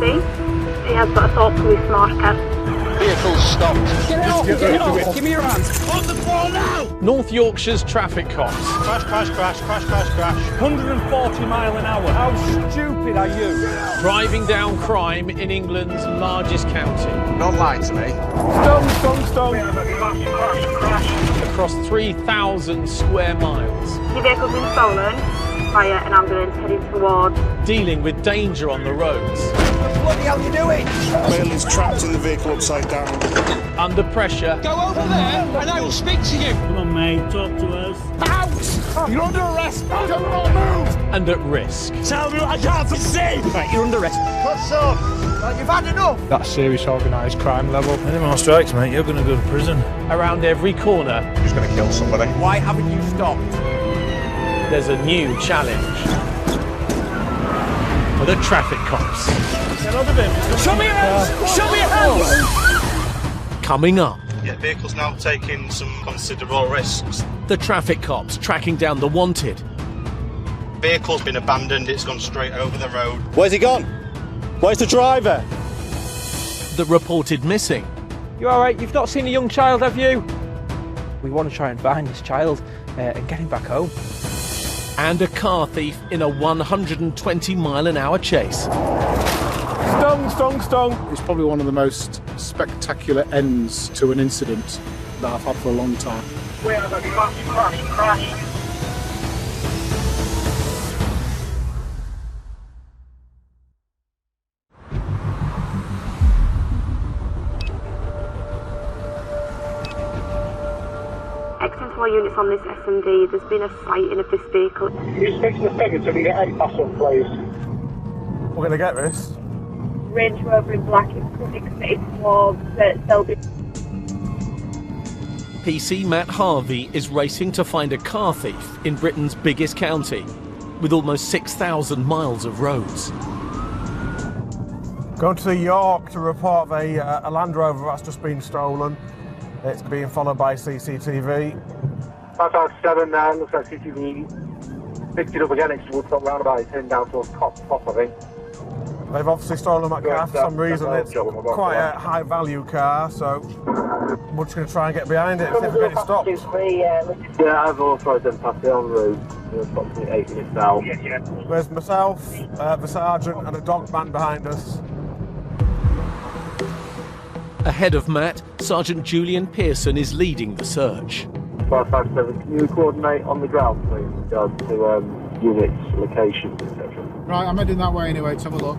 scene. He has got assault police marker. Vehicle stopped. Get it off! Get it off! Give me your hands! On the floor now! North Yorkshire's traffic cops. Crash, crash, crash, crash, crash, crash. 140 mile an hour. How stupid are you? Driving down crime in England's largest county. Don't lie to me. Stone. Across 3,000 square miles. Your vehicle's been stolen by an ambulance heading towards. Dealing with danger on the roads. What the hell are you doing? Male is trapped in the vehicle upside down. Under pressure. Go over there and I will speak to you. Come on, mate, talk to us. Out! You're under arrest! Do not move! And at risk. Tell me what I can't see! Right, you're under arrest. What's up? Right, you've had enough! That's serious organised crime level. Any more strikes, mate, you're going to go to prison. Around every corner, Who's going to kill somebody? Why haven't you stopped? there's a new challenge. For the traffic cops. Show me your hands! Show me your hands! Coming up. Yeah, vehicle's now taking some considerable risks. The traffic cops tracking down the wanted. Vehicle's been abandoned, it's gone straight over the road. Where's he gone? Where's the driver? The reported missing. You alright? You've not seen a young child, have you? We want to try and find this child and get him back home. And a car thief in a 120-mile-an-hour chase. Stung. It's probably one of the most spectacular ends to an incident that I've had for a long time. We have a crash. X12 units on this S&D. There's been a sighting of this vehicle. You speak to the figure so we get any pass on, please. We're going to get this. Range Rover in black is currently committed towards Selby. PC Matt Harvey is racing to find a car thief in Britain's biggest county, with almost 6,000 miles of roads. Going to York to report a Land Rover that's just been stolen. It's being followed by CCTV. 557 there, looks like CCTV. Picked it up again next to Woodstock roundabout, it's heading down towards Cops, I think. They've obviously stolen that car for some reason. It's quite a high value car, so we're just going to try and get behind it and see if we get it stopped. Yeah, I've authorised them to pass it on route. It's approximately 8 minutes now. There's myself, the sergeant and a dog man behind us. Ahead of Matt, Sergeant Julian Pearson is leading the search. 557, can you coordinate on the ground, please, in regards to units, locations, etc.? Right, I'm heading that way anyway, let's have a look.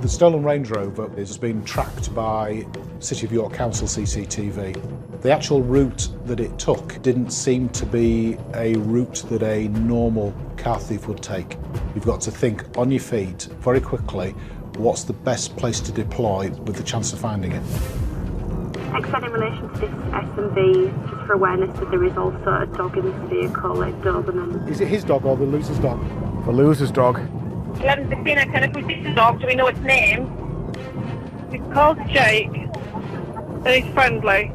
The stolen Range Rover has been tracked by City of York Council CCTV. The actual route that it took didn't seem to be a route that a normal car thief would take. You've got to think on your feet very quickly, what's the best place to deploy with the chance of finding it. Except in relation to this S&B, just for awareness that there is also a dog in this vehicle, a Doberman. Is it his dog or the loser's dog? The loser's dog. 11:16, can I put this dog? Do we know its name? It's called Jake, and he's friendly.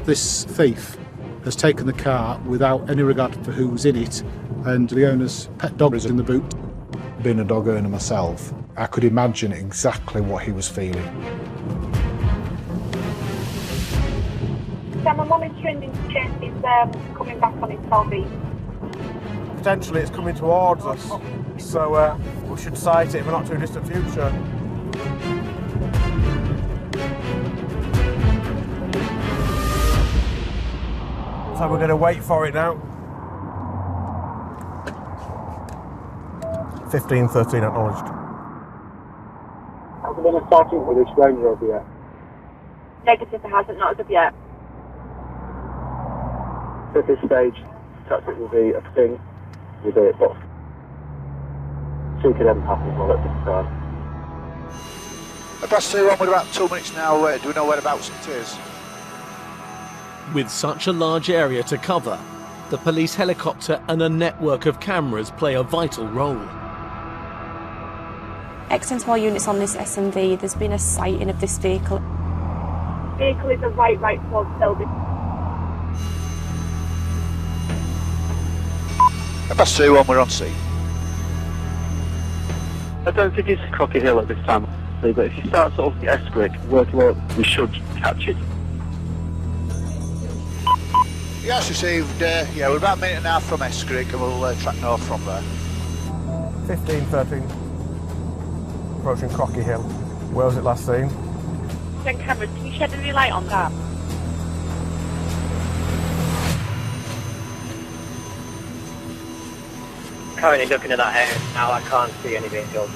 This thief has taken the car without any regard for who's in it, and the owner's pet dog is in the boot. Being a dog owner myself, I could imagine exactly what he was feeling. So my monitoring change is coming back on its Selby. Potentially it's coming towards us, so we should sight it in the not too distant future. So we're going to wait for it now. 1513 acknowledged. Has there been a sighting with this Range Rover yet? Negative, it hasn't, not as of yet. At this stage, tactic will be a sting with it, but two could then pass as well at this time. Press 2 on with about 2 minutes now. Do we know whereabouts it is? With such a large area to cover, the police helicopter and a network of cameras play a vital role. X12 units on this S&V, there's been a sighting of this vehicle. Vehicle is a right towards Selby. Press 2 on, we're on scene. I don't think it's Crockett Hill at this time, but if you start sort of Escrick, working out, we should catch it. Yes, received. Yeah, we're about a minute and a half from Escrick, and we'll track north from there. 1513. Approaching Crockett Hill. Where was it last seen? Then cameras, can you shed any light on that? Currently looking at that area now, I can't see any vehicles.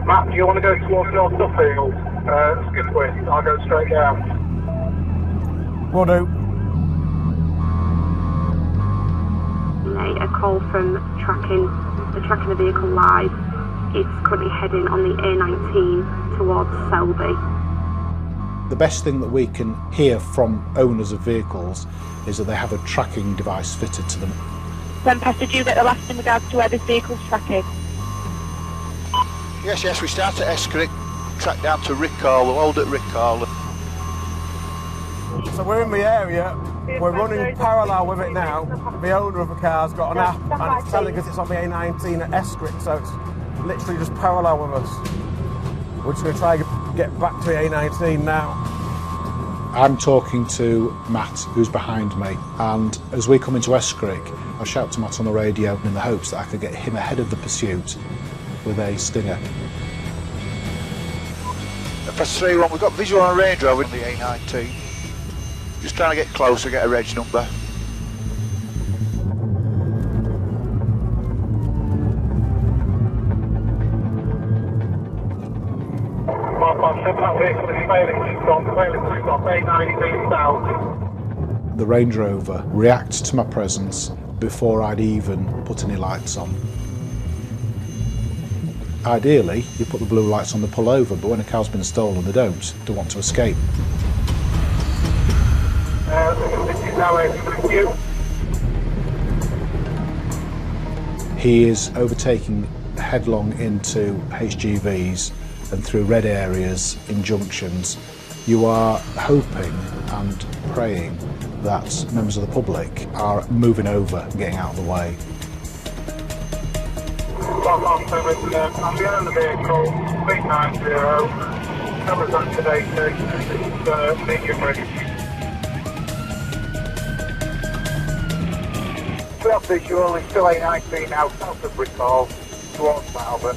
Matt, do you want to go towards North Suffield? Skipway, I'll go straight down. Will do. A call from the tracking vehicle live. It's currently heading on the A19 towards Selby. The best thing that we can hear from owners of vehicles is that they have a tracking device fitted to them. Then, Pastor, did you get the last in regards to where this vehicle's tracking? Yes, we start at Escrick, track down to Rickhall, we'll hold at Rickhall. So we're in the area, we're running parallel with it now. The owner of the car's got an app and it's telling us it's on the A19 at Escrick, so it's literally just parallel with us. We're just going to try and get back to the A19 now. I'm talking to Matt, who's behind me, and as we come into Escrick, I shout to Matt on the radio in the hopes that I could get him ahead of the pursuit with a stinger. Press 3-1, we've got visual on a Range Rover in the A19. Just trying to get closer, get a reg number. That vehicle is failing to A19 south. The Range Rover reacts to my presence before I'd even put any lights on. Ideally, you put the blue lights on the pull over, but when a car's been stolen, they don't want to escape. This is now a He is overtaking headlong into HGVs and through red areas in junctions. You are hoping and praying that members of the public are moving over and getting out of the way. I'm behind the vehicle, 390, cameras activated, it's medium ready. Still visual, it's still A19 now, south of Bristol, towards Malvern.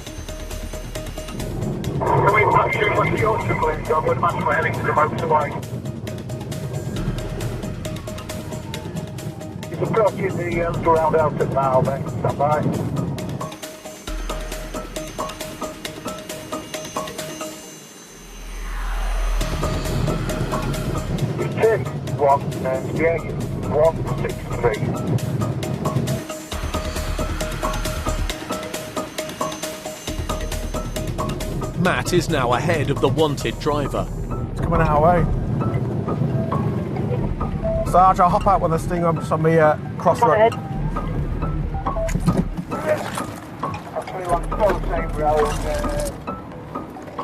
Can we patch you West Yorkshire, please? I would imagine we're heading to the motorway. You can go to the little roundabout at Malvern, stand by. Tim, 163. Matt is now ahead of the wanted driver. It's coming our way. Sarge, I'll hop out with a stinger just on the crossroad.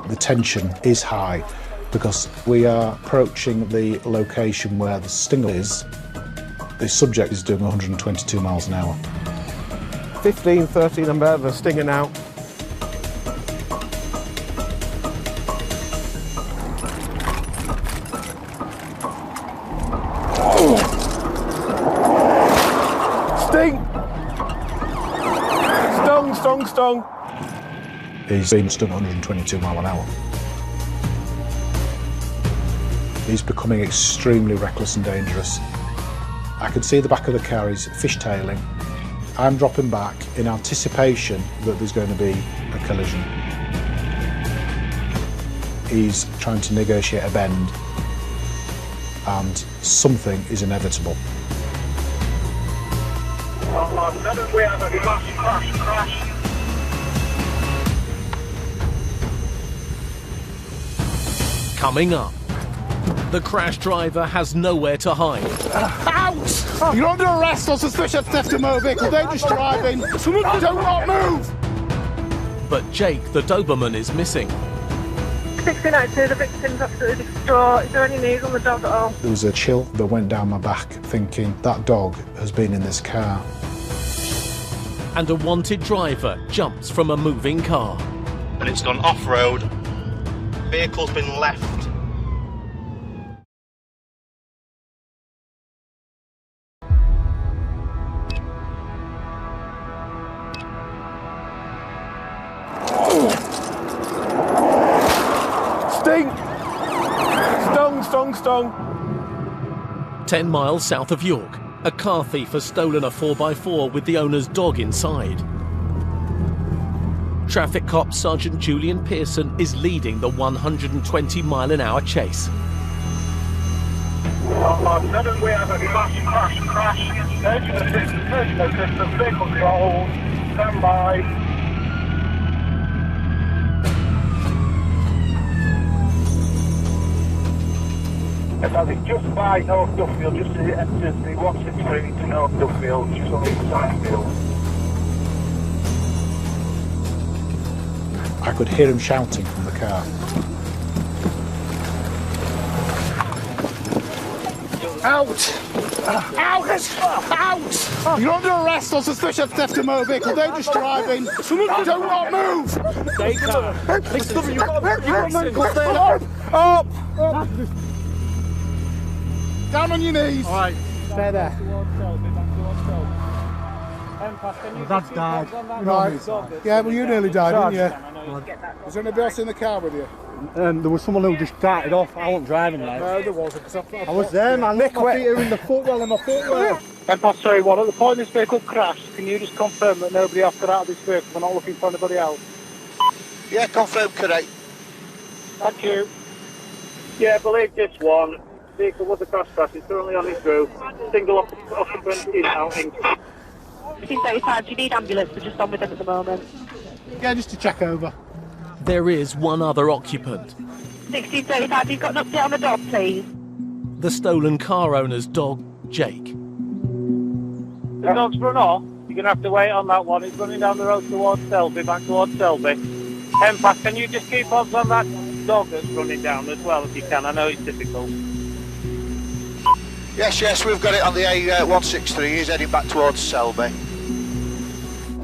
The tension is high because we are approaching the location where the stinger is. The subject is doing 122 miles an hour. 1513, I'm there, the stinger now. Stung. He's been done 122 mile an hour. He's becoming extremely reckless and dangerous. I can see the back of the car, he's fishtailing. I'm dropping back in anticipation that there's going to be a collision. He's trying to negotiate a bend and something is inevitable. We have a crash. Coming up, the crash driver has nowhere to hide. Out! You're under arrest on suspicion of theft of motor vehicle, dangerous driving. Do not move! But Jake, the Doberman, is missing. 1692, the victim's absolutely distraught. Is there any news on the dog at all? There was a chill that went down my back thinking that dog has been in this car. And a wanted driver jumps from a moving car. And it's gone off-road. Vehicle's been left. Stung. 10 miles south of York, a car thief has stolen a 4x4 with the owner's dog inside. Traffic cop Sergeant Julian Pearson is leading the 120-mile-an-hour chase. On 7, we have a crash. Engine assistance, vehicle control, stand by. It's just by North Duffield, just as it enters the 163 to North Duffield, just on the side field. I could hear him shouting from the car. Out! Out! You're under arrest on suspicion of theft of motor vehicle, dangerous driving. Do not move! Up! Down on your knees. All right, stay there. My dad's died. Right. Yeah, well, you nearly died, didn't you? Was there anybody else in the car with you? There was someone who just started off. I wasn't driving like. No, there wasn't. I was there, man. Look, my feet are in the footwell and my footwell. M-Pass-1, at the point this vehicle crashed, can you just confirm that nobody else got out of this vehicle? We're not looking for anybody else. Yeah, confirm, correct. Thank you. Yeah, I believe this one. Vehicle was a crash. It's currently on its roof. Single occupant is out. 1635, do you need ambulance? We're just on with them at the moment. Yeah, just to check over. There is one other occupant. 1635, you've got an update on the dog, please. The stolen car owner's dog, Jake. The dog's run off. You're going to have to wait on that one. It's running down the road towards Selby, back towards Selby. M-Pass, can you just keep odds on that dog that's running down as well if you can? I know it's difficult. Yes, we've got it on the A163. He's heading back towards Selby.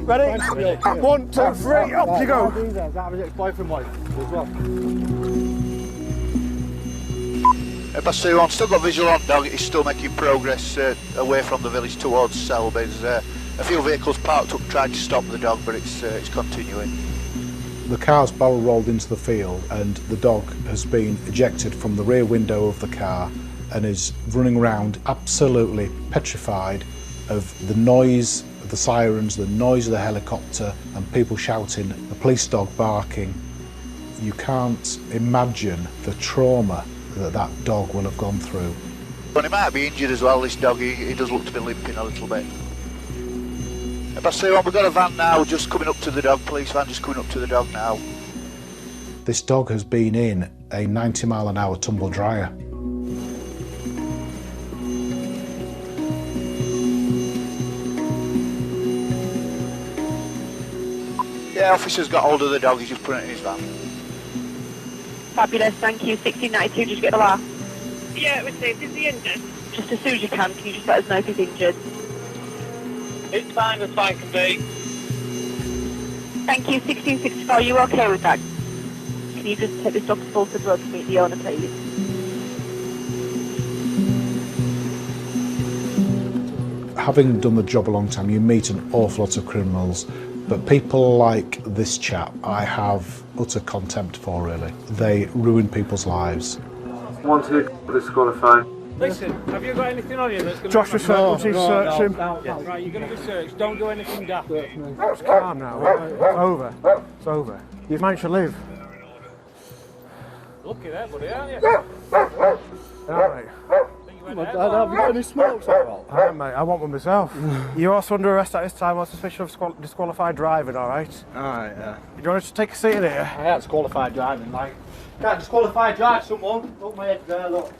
Ready? 1, 2, 3, up you go. M-Pass-1, still got visual on dog. He's still making progress away from the village towards Selby. There's a few vehicles parked up trying to stop the dog, but it's continuing. The car's barrel rolled into the field and the dog has been ejected from the rear window of the car and is running around absolutely petrified of the noise of the sirens, the noise of the helicopter and people shouting, the police dog barking. You can't imagine the trauma that dog will have gone through. But he might be injured as well, this dog. He does look to be limping a little bit. M-Pass-1, we've got a van now just coming up to the dog, police van just coming up to the dog now. This dog has been in a 90-mile-an-hour tumble dryer. Yeah, officer's got hold of the dog, he's just putting it in his van. Fabulous, thank you. 1692, just get the laugh. Yeah, received. Is he injured? Just as soon as you can you just let us know if he's injured? It's fine as fine can be. Thank you. 1664, are you okay with that? Can you just take this dog to Fulford Road to meet the owner, please? Having done the job a long time, you meet an awful lot of criminals, but people like this chap I have utter contempt for, really. They ruin people's lives. Wanted, disqualified. Listen, have you got anything on you that's going to... Josh was search him. Right, you're going to be searched. Don't do anything daft. It's calm now. It's over. It's over. You've managed to live. Lucky there, buddy, aren't you? Alright. Have you got any smokes? Alright, mate, I want one myself. You're also under arrest at this time on suspicion of disqualified driving, alright? Alright, yeah. Do you want to take a seat in here? I had disqualified driving, like. Can't disqualify drive someone. Look my head there, look.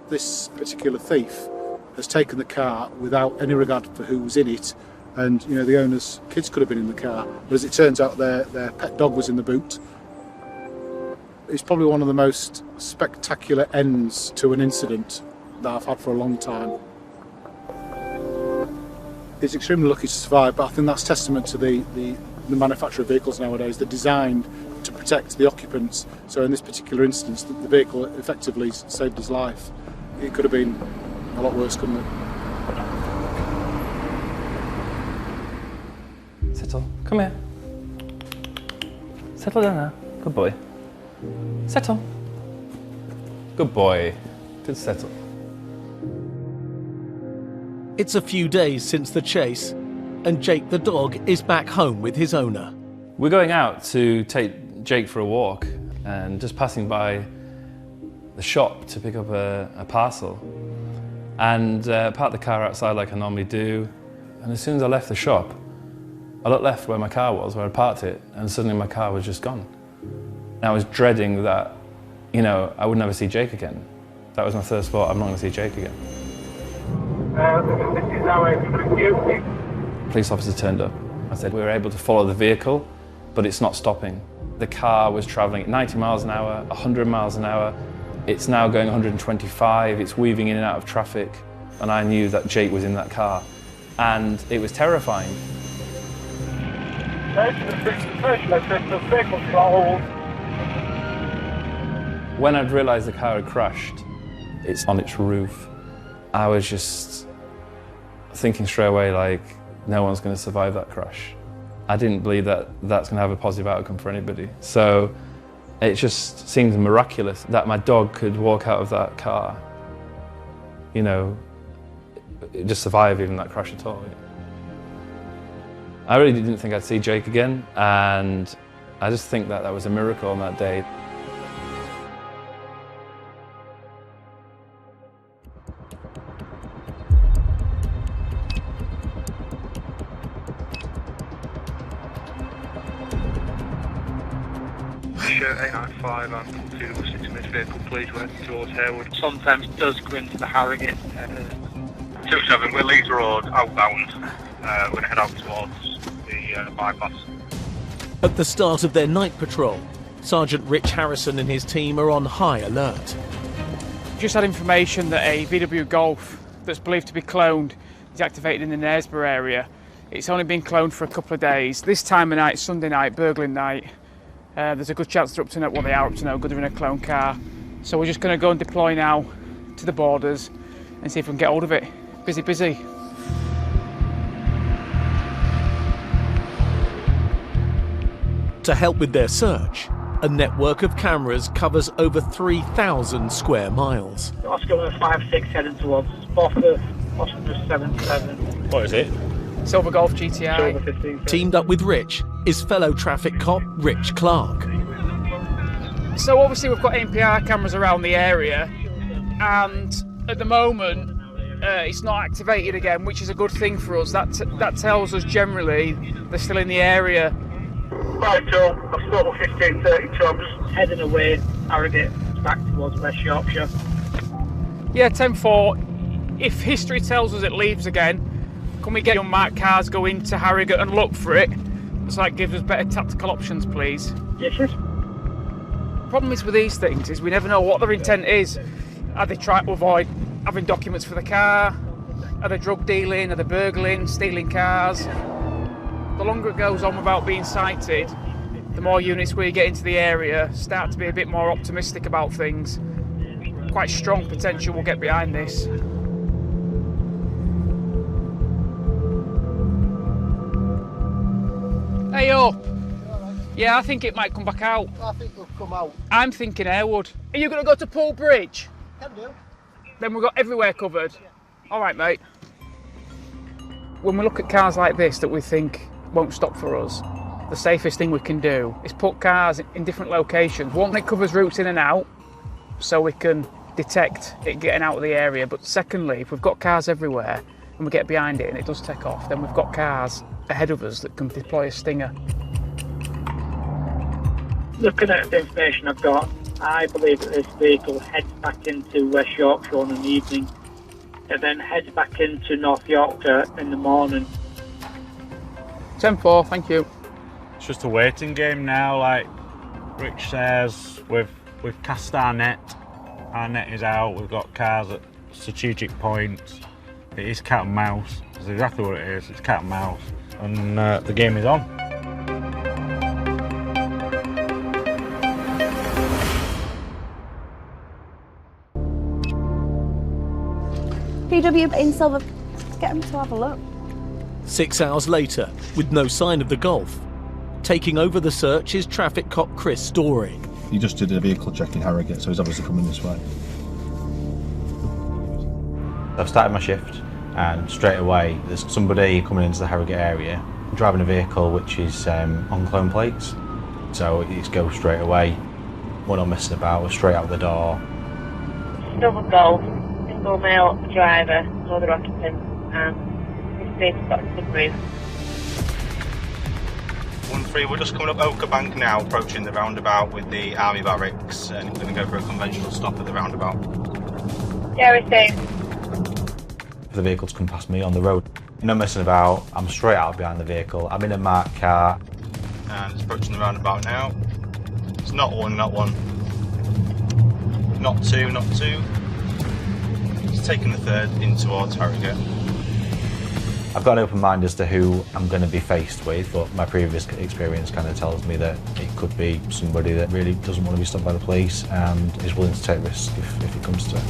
This particular thief has taken the car without any regard for who was in it and you know the owner's kids could have been in the car, but as it turns out their pet dog was in the boot. It's probably one of the most spectacular ends to an incident that I've had for a long time. It's extremely lucky to survive, but I think that's testament to the manufacture of vehicles nowadays. They're designed to protect the occupants, so in this particular instance the vehicle effectively saved his life. It could have been a lot worse, couldn't it? Settle. Come here. Settle down now. Good boy. Settle. Good boy. Good settle. It's a few days since the chase, and Jake the dog is back home with his owner. We're going out to take Jake for a walk, and just passing by the shop to pick up a parcel, and parked the car outside like I normally do. And as soon as I left the shop, I looked left where my car was, where I parked it, and suddenly my car was just gone. And I was dreading that, you know, I would never see Jake again. That was my first thought, I'm not going to see Jake again. This is our Police officer turned up. I said, we were able to follow the vehicle, but it's not stopping. The car was travelling at 90 miles an hour, 100 miles an hour. It's now going 125, it's weaving in and out of traffic, and I knew that Jake was in that car. And it was terrifying. When I'd realised the car had crashed, it's on its roof, I was just thinking straight away, like, no one's going to survive that crash. I didn't believe that that's going to have a positive outcome for anybody. So it just seemed miraculous that my dog could walk out of that car, you know, just survive even that crash at all. I really didn't think I'd see Jake again, and I just think that that was a miracle on that day. Sure, 895 and 206 in this vehicle, please, we're towards Harewood. Sometimes does go into the Harrogate. 27, we're Leeds Road, outbound. We're going to head out towards the bypass. At the start of their night patrol, Sergeant Rich Harrison and his team are on high alert. Just had information that a VW Golf that's believed to be cloned is activated in the Knaresborough area. It's only been cloned for a couple of days. This time of night, Sunday night, burgling night, there's a good chance they're up to no, well, they are up to no good, they're in a clone car. So we're just going to go and deploy now to the borders and see if we can get hold of it. Busy, busy. To help with their search, a network of cameras covers over 3,000 square miles. Oscar 156 heading towards Spofford, Oscar 77. What is it? Silver Golf GTI. Silver 15. Teamed up with Rich is fellow traffic cop Rich Clark. So obviously we've got NPR cameras around the area, and at the moment it's not activated again, which is a good thing for us. That tells us generally they're still in the area. Right, so I've still got 1532. I'm just heading away, Harrogate, back towards West Yorkshire. Yeah, 10-4. If history tells us it leaves again, can we get unmarked cars go into Harrogate and look for it? So that gives us better tactical options, please. Yes, sir. The problem is with these things is we never know what their intent is. Are they trying to avoid having documents for the car? Are they drug dealing? Are they burgling, stealing cars? The longer it goes on without being sighted, the more units we get into the area start to be a bit more optimistic about things. Quite strong potential we'll get behind this. Hey up! Yeah, I think it might come back out. I think they'll come out. I'm thinking Harewood. Are you going to go to Poole Bridge? Can do. Then we've got everywhere covered. All right, mate. When we look at cars like this that we think won't stop for us, the safest thing we can do is put cars in different locations. One, it covers routes in and out, so we can detect it getting out of the area. But secondly, if we've got cars everywhere and we get behind it and it does take off, then we've got cars ahead of us that can deploy a stinger. Looking at the information I've got, I believe that this vehicle heads back into West Yorkshire in the evening and then heads back into North Yorkshire in the morning. 10-4, thank you. It's just a waiting game now, like Rich says, we've cast our net is out, we've got cars at strategic points. It is cat and mouse, that's exactly what it is, it's cat and mouse, and the game is on. PW in Silver, get them to have a look. 6 hours later, with no sign of the Golf, taking over the search is traffic cop Chris Story. He just did a vehicle check in Harrogate, so he's obviously coming this way. I've started my shift and straight away there's somebody coming into the Harrogate area driving a vehicle which is on clone plates. So it's go straight away. We're not messing about, we're straight out the door. Double Golf, single male driver, no other occupants, and this space got to the roof. 1-3, we're just coming up Oka Bank now, approaching the roundabout with the army barracks, and we're going to go for a conventional stop at the roundabout. Yeah, we're safe. The vehicle's come past me on the road. No messing about, I'm straight out behind the vehicle, I'm in a marked car. And it's approaching the roundabout now. It's not one, not one. Not two, not two. It's taking the third in towards Harrogate. I've got an open mind as to who I'm going to be faced with, but my previous experience kind of tells me that it could be somebody that really doesn't want to be stopped by the police and is willing to take risks if it comes to it.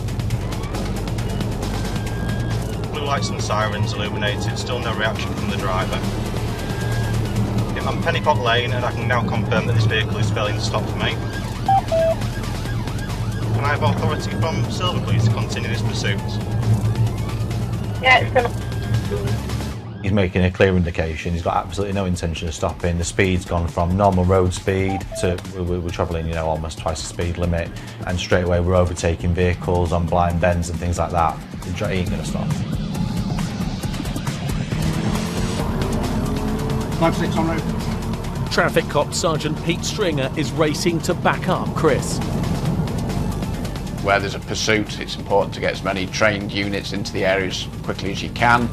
Blue lights and sirens illuminated, still no reaction from the driver. I'm Pennypot Lane and I can now confirm that this vehicle is failing to stop for me. Can I have authority from Silver please to continue this pursuit? Yeah, it's gonna... He's making a clear indication, he's got absolutely no intention of stopping. The speed's gone from normal road speed to, we're travelling, you know, almost twice the speed limit, and straight away we're overtaking vehicles on blind bends and things like that. He ain't going to stop. 5-6 on road. Traffic cop Sergeant Pete Stringer is racing to back up Chris. Where there's a pursuit, it's important to get as many trained units into the area as quickly as you can.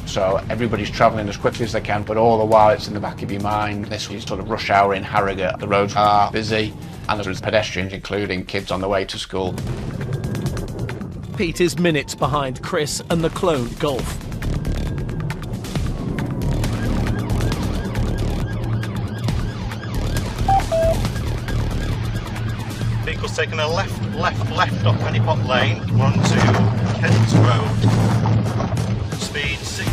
So everybody's travelling as quickly as they can, but all the while it's in the back of your mind. This is sort of rush hour in Harrogate. The roads are busy and there's pedestrians, including kids on the way to school. Pete is minutes behind Chris and the cloned Golf. Vehicle's taking a left off Pennypot Lane. We're on to Kent Road. Speed 60.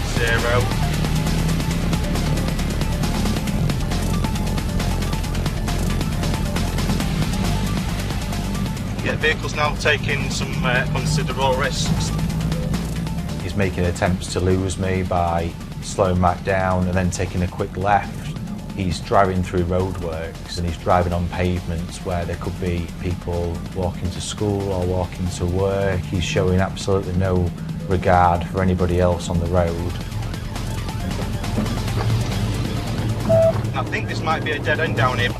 Yeah, the vehicle's now taking some considerable risks. He's making attempts to lose me by slowing back down and then taking a quick left. He's driving through roadworks and he's driving on pavements where there could be people walking to school or walking to work. He's showing absolutely no regard for anybody else on the road. I think this might be a dead end down here.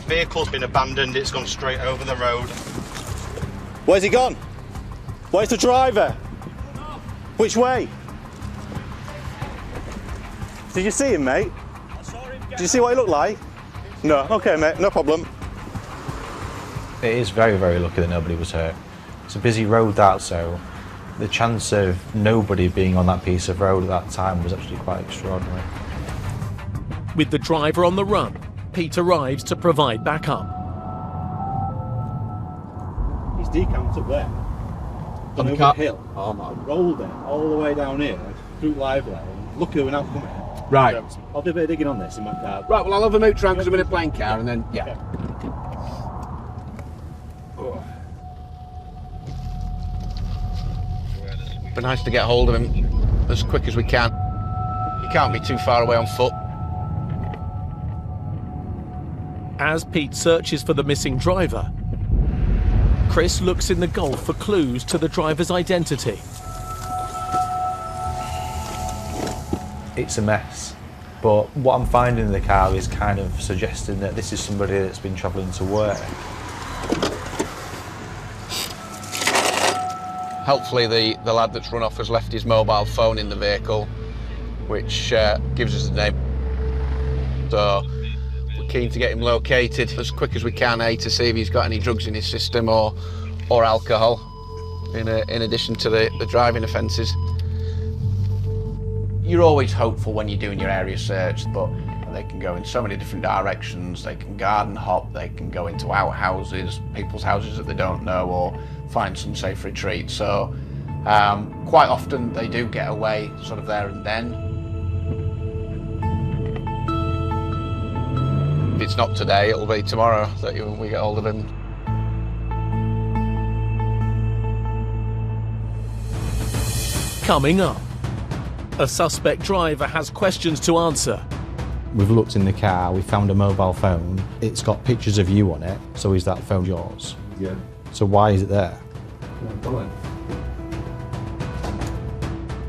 Vehicle's been abandoned, it's gone straight over the road. Where's he gone? Where's the driver? Which way? Did you see him, mate? Did you see what he looked like? No. Okay, mate, no problem. It is very, very lucky that nobody was hurt. It's a busy road that, so the chance of nobody being on that piece of road at that time was actually quite extraordinary. With the driver on the run, Pete arrives to provide backup. He's decamped up there. On the hill. Oh my. Rolled it all the way down here, through Lively. Lucky we're not coming. Right. So I'll do a bit of digging on this in my car. Right, well I'll have a moot round because I'm in a plane car and then, yeah. Be nice to get hold of him as quick as we can. He can't be too far away on foot. As Pete searches for the missing driver, Chris looks in the Golf for clues to the driver's identity. it's a mess. But what I'm finding in the car is kind of suggesting that this is somebody that's been travelling to work. Hopefully the lad that's run off has left his mobile phone in the vehicle, which gives us the name. So we're keen to get him located as quick as we can, to see if he's got any drugs in his system or alcohol, in addition to the driving offences. You're always hopeful when you're doing your area search, but they can go in so many different directions. They can garden hop, they can go into outhouses, people's houses that they don't know, or find some safe retreat. So quite often they do get away sort of there and then. If it's not today, it'll be tomorrow that we get hold of him. Coming up, a suspect driver has questions to answer. We've looked in the car, we found a mobile phone. It's got pictures of you on it, so is that phone yours? Yeah. So why is it there?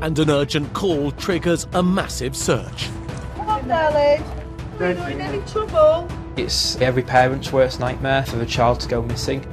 And an urgent call triggers a massive search. Come on, darling. Are you in any trouble? It's every parent's worst nightmare for a child to go missing.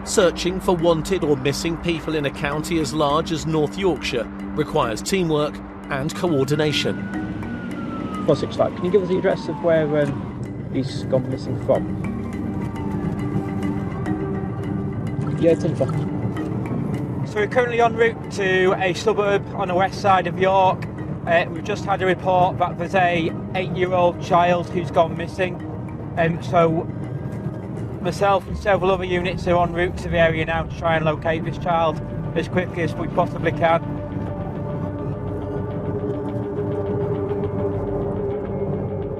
Searching for wanted or missing people in a county as large as North Yorkshire requires teamwork and coordination. 465, can you give us the address of where he's gone missing from? Yeah, 10 o'clock. So we're currently en route to a suburb on the west side of York. We've just had a report that there's a 8-year-old child who's gone missing. So myself and several other units are en route to the area now to try and locate this child as quickly as we possibly can.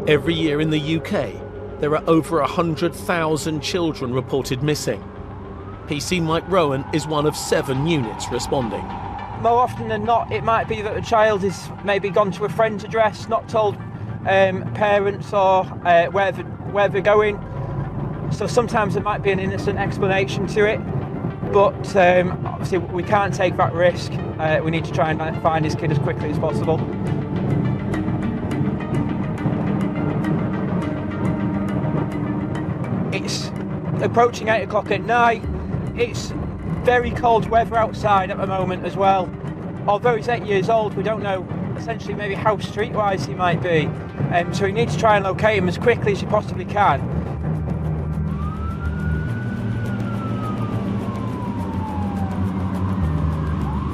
Every year in the UK, there are over 100,000 children reported missing. PC Mike Rowan is one of 7 units responding. More often than not, it might be that the child is maybe gone to a friend's address, not told parents or where they're going. So sometimes there might be an innocent explanation to it, but obviously we can't take that risk. We need to try and find this kid as quickly as possible. It's approaching 8 o'clock at night. It's very cold weather outside at the moment as well. Although he's 8 years old, we don't know essentially maybe how streetwise he might be. So we need to try and locate him as quickly as you possibly can.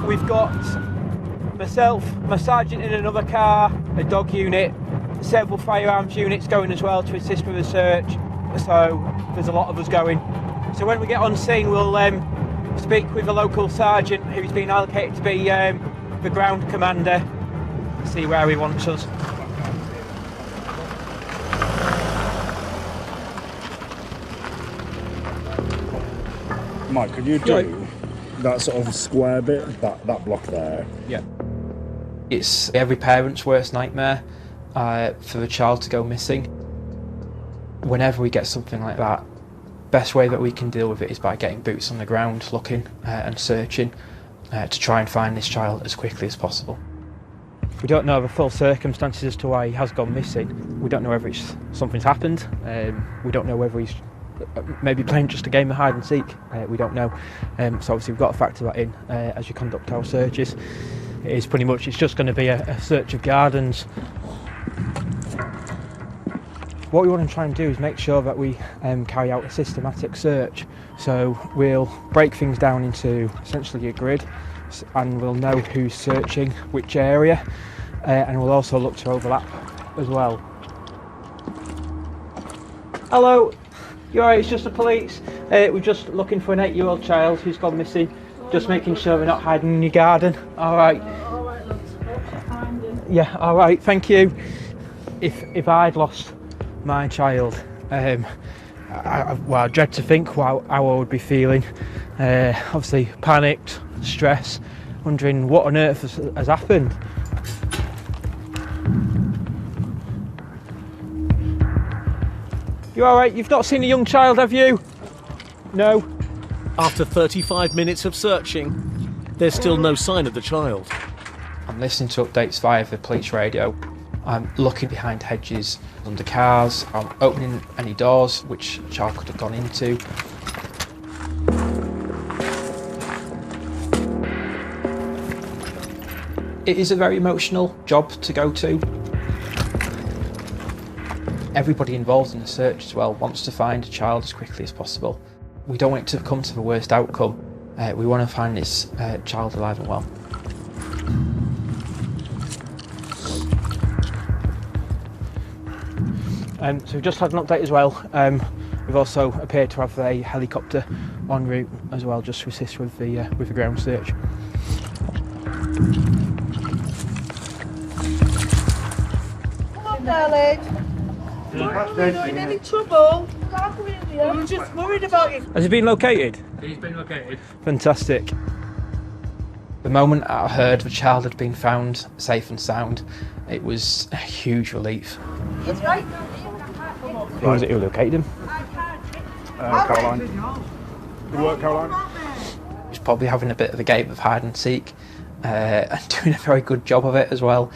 We've got myself, my sergeant in another car, a dog unit, several firearms units going as well to assist with the search. So there's a lot of us going. So when we get on scene, we'll speak with the local sergeant who's been allocated to be the ground commander, see where he wants us. Mike, could you do that sort of square bit, that block there? Yeah. It's every parent's worst nightmare for a child to go missing. Whenever we get something like that, best way that we can deal with it is by getting boots on the ground, looking and searching to try and find this child as quickly as possible. We don't know the full circumstances as to why he has gone missing. We don't know whether something's happened. We don't know whether he's maybe playing just a game of hide and seek. We don't know. So obviously we've got to factor that in as you conduct our searches. It's just going to be a search of gardens. What we want to try and do is make sure that we carry out a systematic search. So we'll break things down into essentially a grid, and we'll know who's searching which area, and we'll also look to overlap as well. Hello, you alright? It's just the police. We're just looking for an 8-year-old child who's gone missing. Just making sure they're not hiding in your garden. Alright. Yeah, alright, thank you. If I'd lost my child, I dread to think how I would be feeling. Obviously panicked, stress, wondering what on earth has happened. You alright? You've not seen a young child, have you? No. After 35 minutes of searching, there's still no sign of the child. I'm listening to updates via the police radio. I'm looking behind hedges, under cars. I'm opening any doors which a child could have gone into. It is a very emotional job to go to. Everybody involved in the search as well wants to find a child as quickly as possible. We don't want it to come to the worst outcome. We want to find this child alive and well. So we've just had an update as well. We've also appeared to have a helicopter en route as well, just to assist with the ground search. Come on, darling. We're not in any trouble. We're just worried about you. Has he been located? He's been located. Fantastic. The moment I heard the child had been found safe and sound, it was a huge relief. It's right. Who was it who located him? Caroline. Good work, Caroline. He's probably having a bit of a game of hide and seek and doing a very good job of it as well,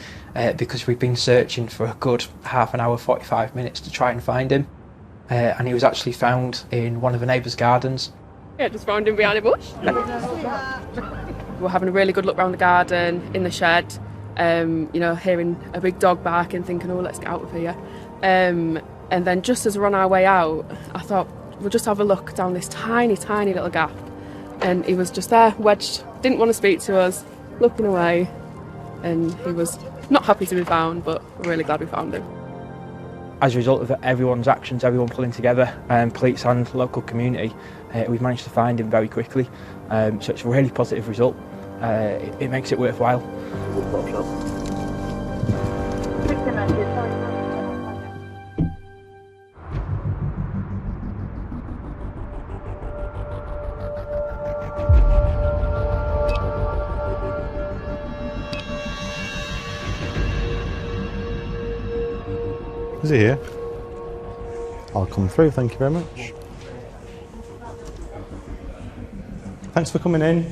because we've been searching for a good half an hour, 45 minutes to try and find him. And he was actually found in one of the neighbours' gardens. Yeah, just found him behind a bush. We're having a really good look around the garden, in the shed, you know, hearing a big dog bark and thinking, oh, let's get out of here. And then just as we're on our way out, I thought, we'll just have a look down this tiny, tiny little gap. And he was just there, wedged, didn't want to speak to us, looking away. And he was not happy to be found, but we're really glad we found him. As a result of everyone's actions, everyone pulling together, police and local community, we've managed to find him very quickly. So it's a really positive result. It makes it worthwhile. Is he here? I'll come through, thank you very much. Thanks for coming in.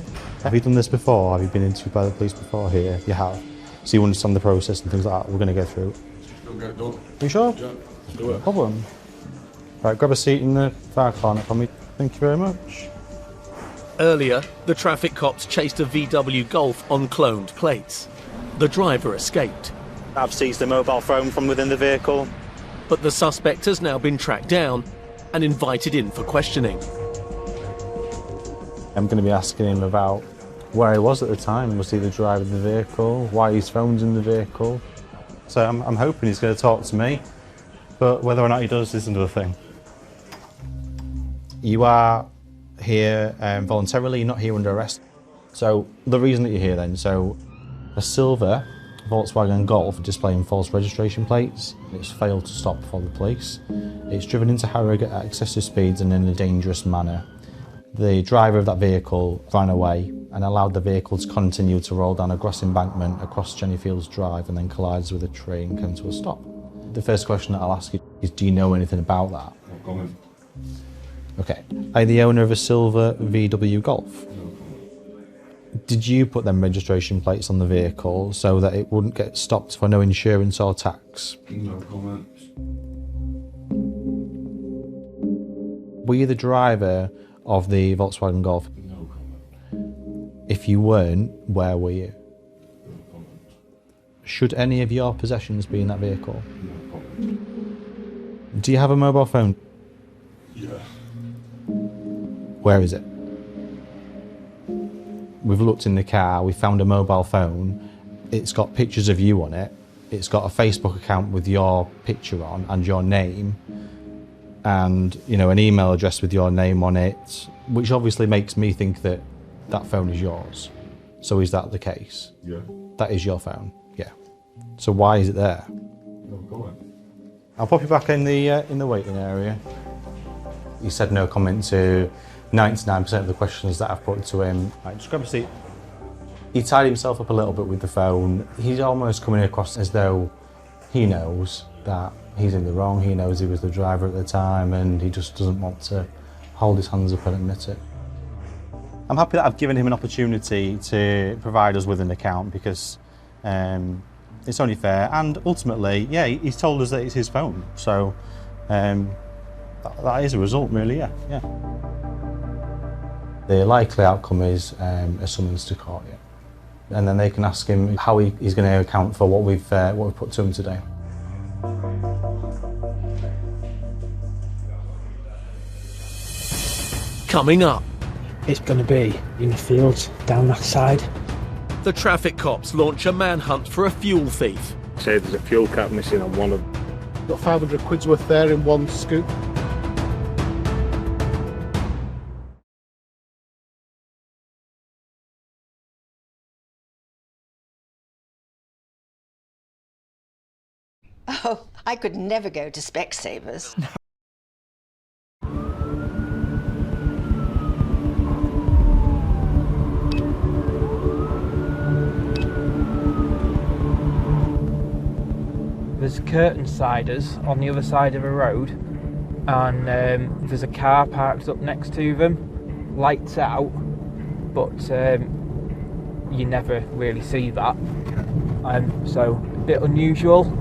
Have you done this before? Have you been interviewed by the police before here? You have. So you understand the process and things like that. We're going to go through. Are you sure? Yeah, do it. No problem. Right, grab a seat in the far corner for me. Thank you very much. Earlier, the traffic cops chased a VW Golf on cloned plates. The driver escaped. I've seized a mobile phone from within the vehicle. But the suspect has now been tracked down and invited in for questioning. I'm going to be asking him about where he was at the time. Was he the driver of the vehicle? Why his phone's in the vehicle? So I'm hoping he's going to talk to me, but whether or not he does is another thing. You are here voluntarily, you're not here under arrest. So the reason that you're here then, so a silver Volkswagen Golf displaying false registration plates. It's failed to stop for the police. It's driven into Harrogate at excessive speeds and in a dangerous manner. The driver of that vehicle ran away and allowed the vehicle to continue to roll down a grass embankment across Jenny Fields Drive and then collides with a tree and came to a stop. The first question that I'll ask you is, do you know anything about that? No comment. Okay. Are you the owner of a silver VW Golf? Did you put them registration plates on the vehicle so that it wouldn't get stopped for no insurance or tax? No comments. Were you the driver of the Volkswagen Golf? No comment. If you weren't, where were you? No comment. Should any of your possessions be in that vehicle? No comment. Do you have a mobile phone? Yeah. Where is it? We've looked in the car, we found a mobile phone. It's got pictures of you on it. It's got a Facebook account with your picture on and your name. And, you know, an email address with your name on it, which obviously makes me think that that phone is yours. So is that the case? Yeah. That is your phone? Yeah. So why is it there? No comment. I'll pop you back in the waiting area. He said no comment to 99% of the questions that I've put to him. Right, just grab a seat. He tied himself up a little bit with the phone. He's almost coming across as though he knows that He's in the wrong, he knows he was the driver at the time, and he just doesn't want to hold his hands up and admit it. I'm happy that I've given him an opportunity to provide us with an account, because it's only fair, and ultimately, yeah, he's told us that it's his phone, so that is a result, really, yeah. The likely outcome is a summons to court, yeah. And then they can ask him how he's going to account for what we've put to him today. Coming up. It's going to be in the fields down that side. The traffic cops launch a manhunt for a fuel thief. Say there's a fuel cap missing on one of them. Got 500 quid's worth there in one scoop. Oh, I could never go to Specsavers. There's curtain siders on the other side of a road, and there's a car parked up next to them, lights out, but you never really see that, so a bit unusual.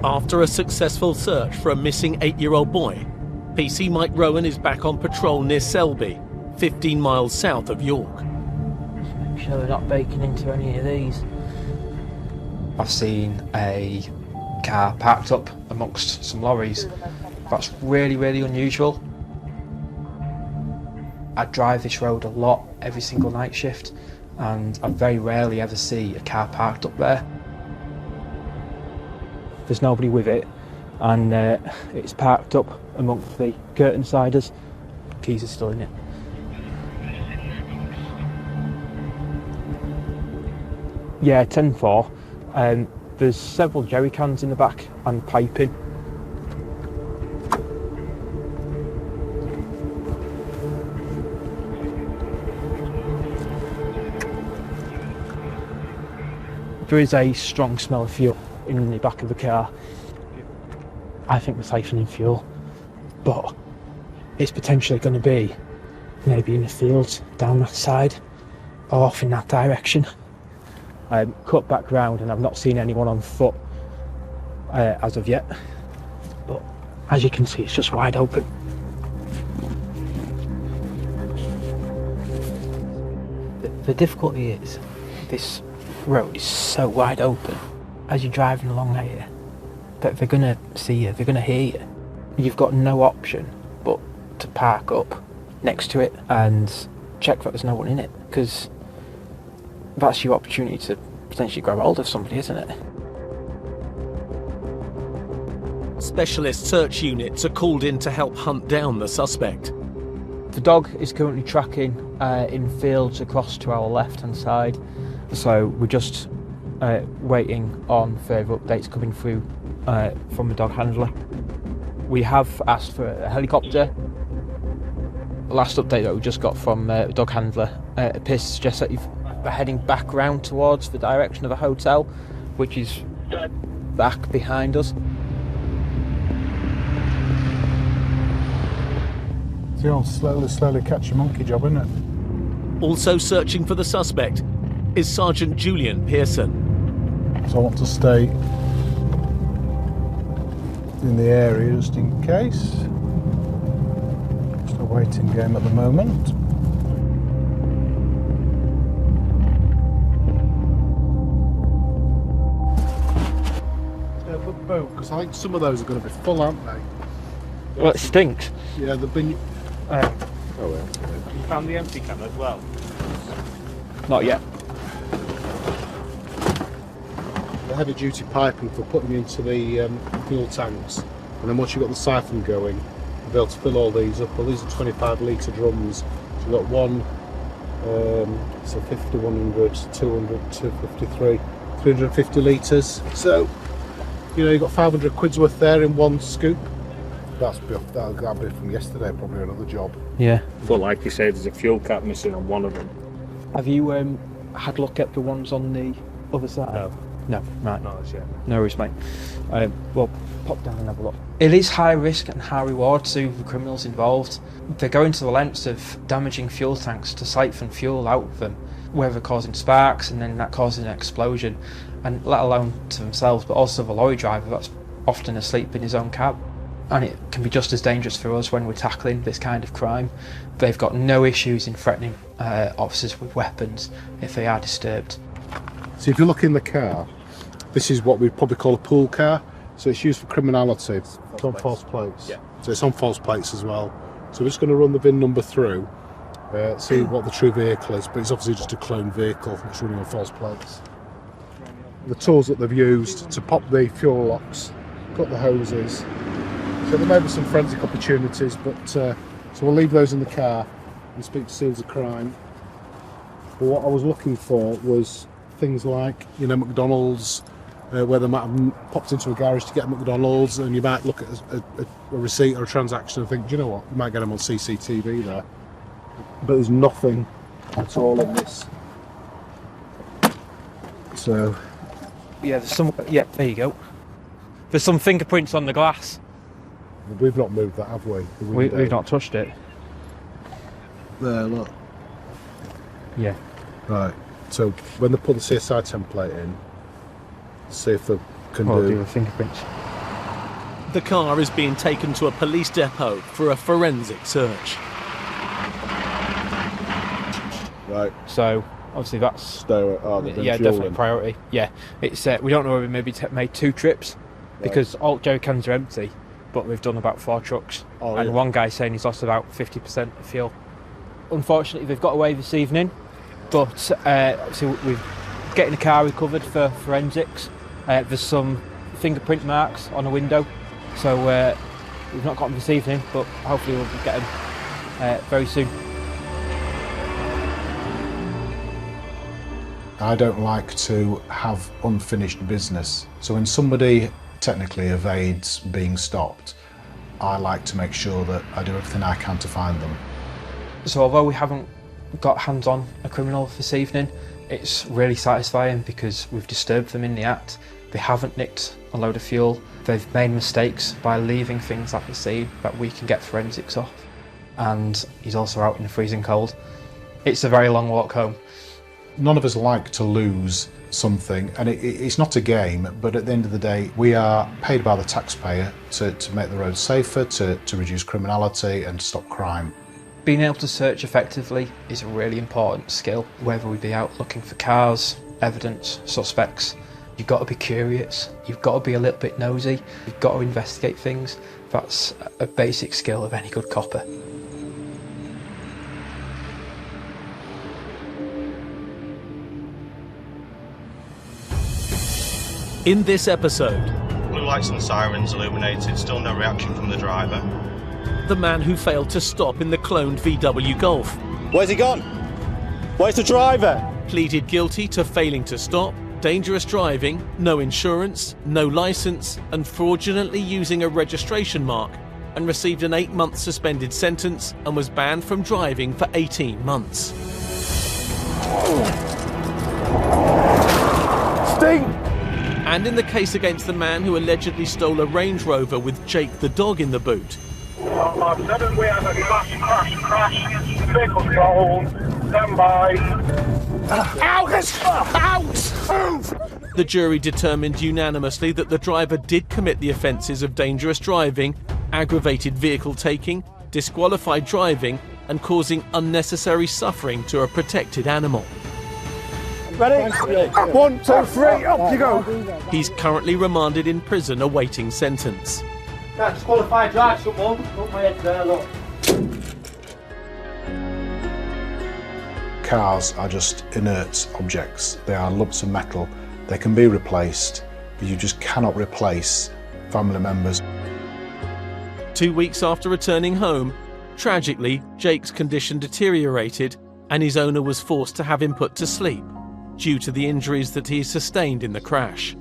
After a successful search for a missing 8-year-old boy, PC Mike Rowan is back on patrol near Selby, 15 miles south of York. Just make sure they're not baking into any of these. I've seen a car parked up amongst some lorries. That's really, really unusual. I drive this road a lot, every single night shift, and I very rarely ever see a car parked up there. There's nobody with it, and it's parked up amongst the curtain siders. Keys are still in it. Yeah, 10-4. There's several jerry cans in the back and piping. There is a strong smell of fuel in the back of the car. I think we're siphoning fuel, but it's potentially going to be maybe in the fields down that side or off in that direction. Cut back round, and I've not seen anyone on foot as of yet, but as you can see, it's just wide open. The difficulty is this road is so wide open as you're driving along here that they're going to see you, they're going to hear you. You've got no option but to park up next to it and check that there's no one in it, because that's your opportunity to potentially grab hold of somebody, isn't it? Specialist search units are called in to help hunt down the suspect. The dog is currently tracking in fields across to our left-hand side, so we're just waiting on further updates coming through from the dog handler. We have asked for a helicopter. The last update that we just got from the dog handler appears to suggest that they're heading back round towards the direction of the hotel, which is back behind us. It's the old slowly catch a monkey job, isn't it? Also searching for the suspect is Sergeant Julian Pearson. So I want to stay in the area just in case. Just a waiting game at the moment. Yeah, but boat, because I think some of those are going to be full, aren't they? Well, it stinks. Yeah, they've been. Oh well. You found the empty can as well? Not yet. The heavy duty piping for putting into the fuel tanks, and then once you've got the siphon going, you'll be able to fill all these up. Well, these are 25 litre drums, so you've got one, so 50, 100, 200, 253, 350 litres. So, you know, you've got 500 quid's worth there in one scoop. That'll be from yesterday, probably another job. Yeah. But like you say, there's a fuel cap missing on one of them. Have you had a look at the ones on the other side? No. No, right. Not as yet. No worries, mate. Well, pop down and have a look. It is high risk and high reward to the criminals involved. They're going to the lengths of damaging fuel tanks to siphon fuel out of them, whether causing sparks and then that causing an explosion, and let alone to themselves, but also the lorry driver that's often asleep in his own cab. And it can be just as dangerous for us when we're tackling this kind of crime. They've got no issues in threatening officers with weapons if they are disturbed. So if you look in the car, this is what we'd probably call a pool car. So it's used for criminality. It's on false plates. Yeah. So it's on false plates as well. So we're just going to run the VIN number through, see what the true vehicle is, but it's obviously just a cloned vehicle that's running on false plates. The tools that they've used to pop the fuel locks, cut the hoses. So there may be some forensic opportunities, but so we'll leave those in the car and speak to scenes of crime. But what I was looking for was things like, you know, McDonald's, where they might have popped into a garage to get a McDonald's, and you might look at a receipt or a transaction and think, do you know what, you might get them on CCTV there. But there's nothing at all in this. So Yeah, there's some. Yeah, there you go. There's some fingerprints on the glass. we've not moved that, have we? We've not touched it. There, look. Yeah. Right. So when they put the CSI template in, see if they can do the fingerprints. The car is being taken to a police depot for a forensic search. Right. So obviously that's definitely priority. Yeah. It's we don't know whether we maybe made 2 trips because all jerry cans are empty, but we've done about 4 trucks. Oh, and yeah. one guy's saying he's lost about 50% of fuel. Unfortunately, they've got away this evening, but obviously we're getting the car recovered for forensics. There's some fingerprint marks on a window, so we've not got them this evening, but hopefully we'll get them very soon. I don't like to have unfinished business. So when somebody technically evades being stopped, I like to make sure that I do everything I can to find them. So although we haven't got hands on a criminal this evening, it's really satisfying because we've disturbed them in the act. They haven't nicked a load of fuel. They've made mistakes by leaving things at the scene that we can get forensics off. And he's also out in the freezing cold. It's a very long walk home. None of us like to lose something, and it's not a game, but at the end of the day, we are paid by the taxpayer to make the roads safer, to reduce criminality and stop crime. Being able to search effectively is a really important skill, whether we be out looking for cars, evidence, suspects. You've got to be curious, you've got to be a little bit nosy, you've got to investigate things. That's a basic skill of any good copper. In this episode, blue lights and sirens illuminated, still no reaction from the driver. The man who failed to stop in the cloned VW Golf. Where's he gone? Where's the driver? Pleaded guilty to failing to stop, dangerous driving, no insurance, no licence, and fraudulently using a registration mark, and received an 8-month suspended sentence and was banned from driving for 18 months. Sting! And in the case against the man who allegedly stole a Range Rover with Jake the dog in the boot. 7, we have a crash, vehicle control, stand by. Out! Move! The jury determined unanimously that the driver did commit the offences of dangerous driving, aggravated vehicle taking, disqualified driving, and causing unnecessary suffering to a protected animal. Ready? 1, 2, 3, up you go. He's currently remanded in prison awaiting sentence. That disqualified drive, someone. Look my head there, look. Cars are just inert objects. They are lumps of metal. They can be replaced, but you just cannot replace family members. 2 weeks after returning home, tragically, Jake's condition deteriorated and his owner was forced to have him put to sleep due to the injuries that he sustained in the crash.